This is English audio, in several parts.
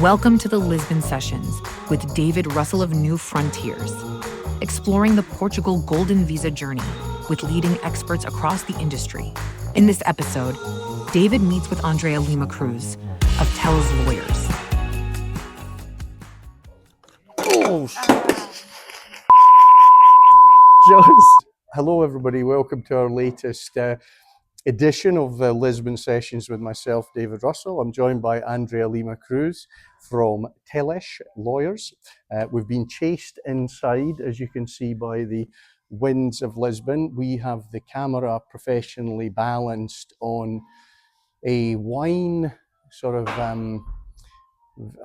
Welcome to the Lisbon Sessions with David Russell of New Frontiers, exploring the Portugal Golden Visa journey with leading experts across the industry. In this episode, David meets with Andreia Lima Cruz of TEL's Lawyers. Oh, just hello, everybody. Welcome to our latest edition of the Lisbon Sessions with myself, David Russell. I'm joined by Andreia Lima Cruz from TEL's Lawyers. We've been chased inside, as you can see, by the winds of Lisbon. We have the camera professionally balanced on a wine sort of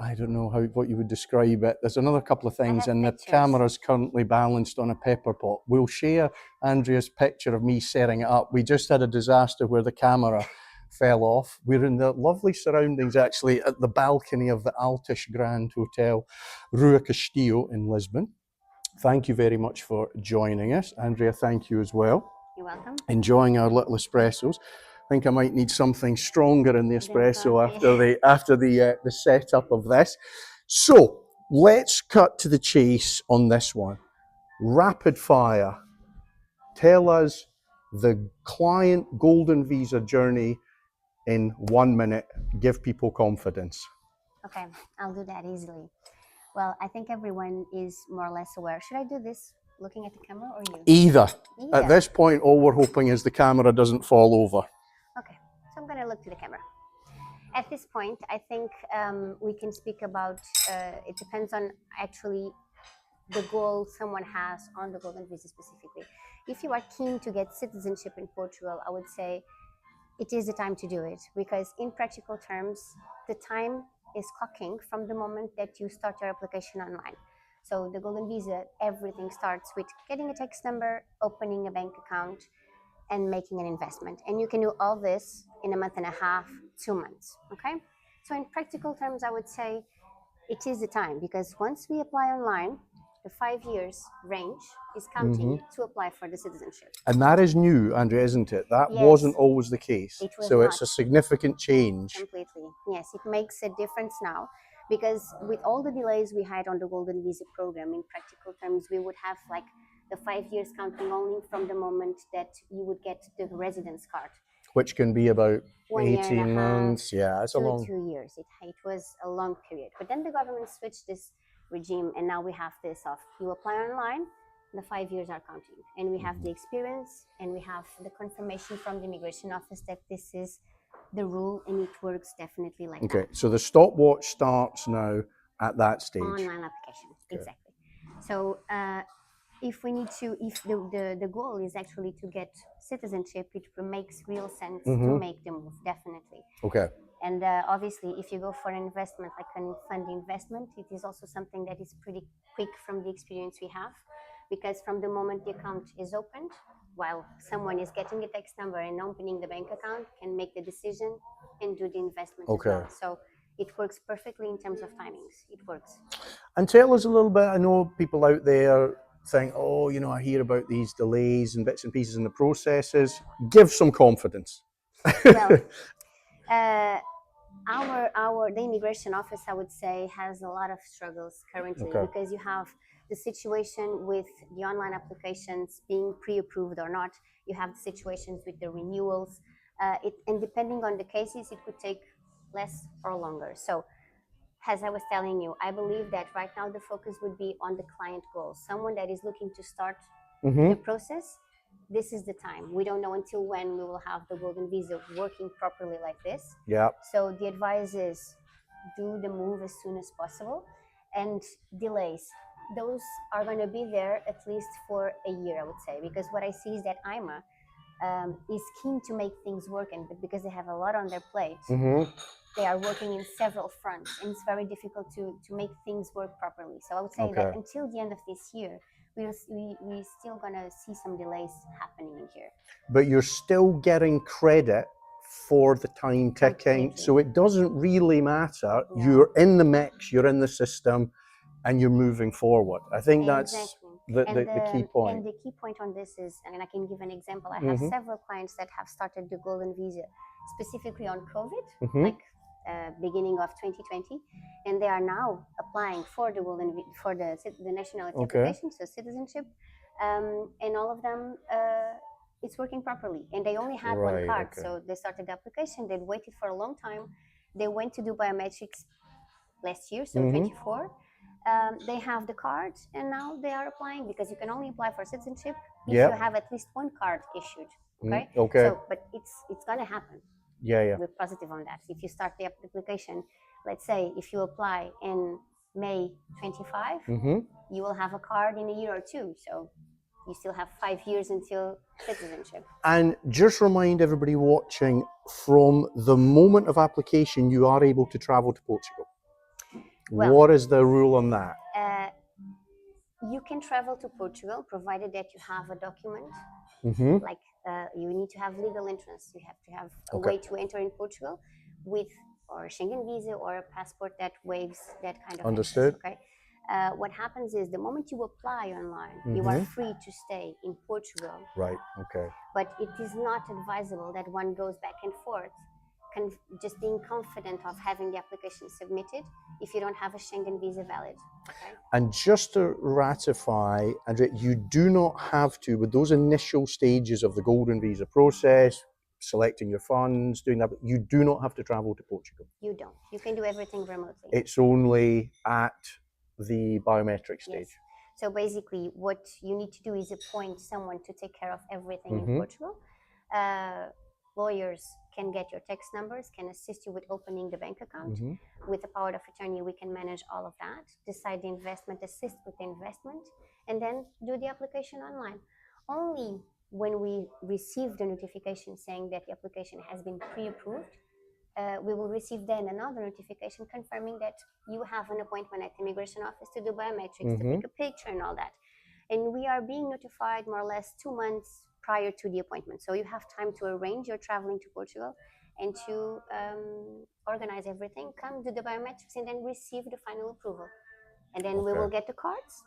I don't know what you would describe it. There's another couple of things, and the camera's currently balanced on a pepper pot. We'll share Andrea's picture of me setting it up. We just had a disaster where the camera fell off. We're in the lovely surroundings, actually, at the balcony of the Altish Grand Hotel, Rua Castillo in Lisbon. Thank you very much for joining us. Andreia, thank you as well. You're welcome. Enjoying our little espressos. I think I might need something stronger in the espresso after the setup of this. So let's cut to the chase on this one. Rapid fire. Tell us the client Golden Visa journey in 1 minute. Give people confidence. Okay, I'll do that easily. Well, I think everyone is more or less aware. Should I do this looking at the camera or you? Either. At this point, all we're hoping is the camera doesn't fall over. Okay, so I'm going to look to the camera. At this point, I think we can speak about, it depends on actually the goal someone has on the Golden Visa specifically. If you are keen to get citizenship in Portugal, I would say it is the time to do it, because in practical terms, the time is clocking from the moment that you start your application online. So the Golden Visa, everything starts with getting a tax number, opening a bank account, and making an investment. And you can do all this in a month and a half, 2 months, okay? So in practical terms, I would say it is the time, because once we apply online, the 5 years range is counting to apply for the citizenship. And that is new, Andreia, isn't it? That wasn't always the case. So it's a significant change. Completely. Yes, it makes a difference now, because with all the delays we had on the Golden Visa program, in practical terms, we would have like the 5 years counting only from the moment that you would get the residence card. Which can be about 18 months. Yeah, it's a long... 2 years. It was a long period. But then the government switched this regime, and now we have this of you apply online, the 5 years are counting. And we have the experience, and we have the confirmation from the immigration office that this is the rule, and it works definitely like that. Okay, so the stopwatch starts now at that stage. Online application, exactly. So if the goal is actually to get citizenship, it makes real sense to make the move, definitely. Okay. And obviously, if you go for an investment, like a fund investment, it is also something that is pretty quick from the experience we have, because from the moment the account is opened, while someone is getting a tax number and opening the bank account, can make the decision and do the investment as well. So it works perfectly in terms of timings. It works. And tell us a little bit, I know people out there think, oh, you know, I hear about these delays and bits and pieces in the processes. Give some confidence. Well, the immigration office, I would say, has a lot of struggles currently, because you have the situation with the online applications being pre-approved or not. You have the situations with the renewals, and depending on the cases, it could take less or longer. So, as I was telling you, I believe that right now the focus would be on the client goals. Someone that is looking to start the process, this is the time. We don't know until when we will have the Golden Visa working properly like this. Yeah. So the advice is do the move as soon as possible, and delays, those are going to be there at least for a year, I would say, because what I see is that IMA is keen to make things work, and because they have a lot on their plate, they are working in several fronts, and it's very difficult to make things work properly. So I would say that until the end of this year, we're still going to see some delays happening in here. But you're still getting credit for the time ticking. So it doesn't really matter. No. You're in the mix, you're in the system, and you're moving forward. I think that's the key point. And the key point on this is, and I can give an example, I have several clients that have started the Golden Visa specifically on COVID, like beginning of 2020, and they are now applying for the nationality application, so citizenship, and all of them. It's working properly, and they only had one card, so they started the application. They waited for a long time. They went to do biometrics last year, so 24. They have the card, and now they are applying, because you can only apply for citizenship if you have at least one card issued. Okay. So, but it's gonna happen. Yeah. We're positive on that. If you start the application, let's say if you apply in May 25, you will have a card in a year or two. So you still have 5 years until citizenship. And just remind everybody watching, from the moment of application, you are able to travel to Portugal. Well, what is the rule on that? You can travel to Portugal provided that you have a document. Like you need to have legal entrance. You have to have a way to enter in Portugal with or a Schengen visa or a passport that waives that kind of Understood. Entrance, okay. What happens is the moment you apply online, you are free to stay in Portugal. Right. Okay. But it is not advisable that one goes back and forth, just being confident of having the application submitted if you don't have a Schengen visa valid. Okay? And just to ratify, Andreia, you do not have to, with those initial stages of the Golden Visa process, selecting your funds, doing that, you do not have to travel to Portugal. You don't. You can do everything remotely. It's only at the biometric stage. Yes. So basically, what you need to do is appoint someone to take care of everything in Portugal. Lawyers can get your tax numbers, can assist you with opening the bank account. With the power of attorney, we can manage all of that, decide the investment, assist with the investment, and then do the application online. Only when we receive the notification saying that the application has been pre-approved, we will receive then another notification confirming that you have an appointment at the immigration office to do biometrics, to take a picture and all that. And we are being notified more or less 2 months prior to the appointment. So you have time to arrange your traveling to Portugal and to organize everything, come do the biometrics, and then receive the final approval. And then we will get the cards,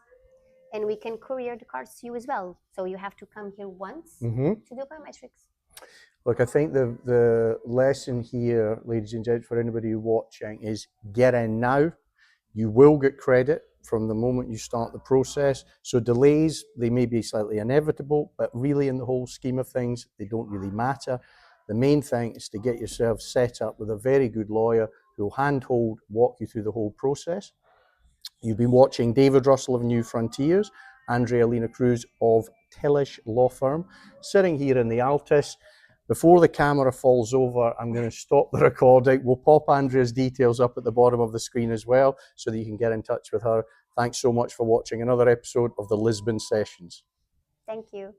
and we can courier the cards to you as well. So you have to come here once to do biometrics. Look, I think the lesson here, ladies and gents, for anybody watching, is get in now. You will get credit from the moment you start the process. So delays, they may be slightly inevitable, but really in the whole scheme of things, they don't really matter. The main thing is to get yourself set up with a very good lawyer who will handhold, walk you through the whole process. You've been watching David Russell of New Frontiers, Andreia Cruz of Tillish Law Firm, sitting here in the Altis. Before the camera falls over, I'm going to stop the recording. We'll pop Andreia's details up at the bottom of the screen as well, so that you can get in touch with her. Thanks so much for watching another episode of the Lisbon Sessions. Thank you.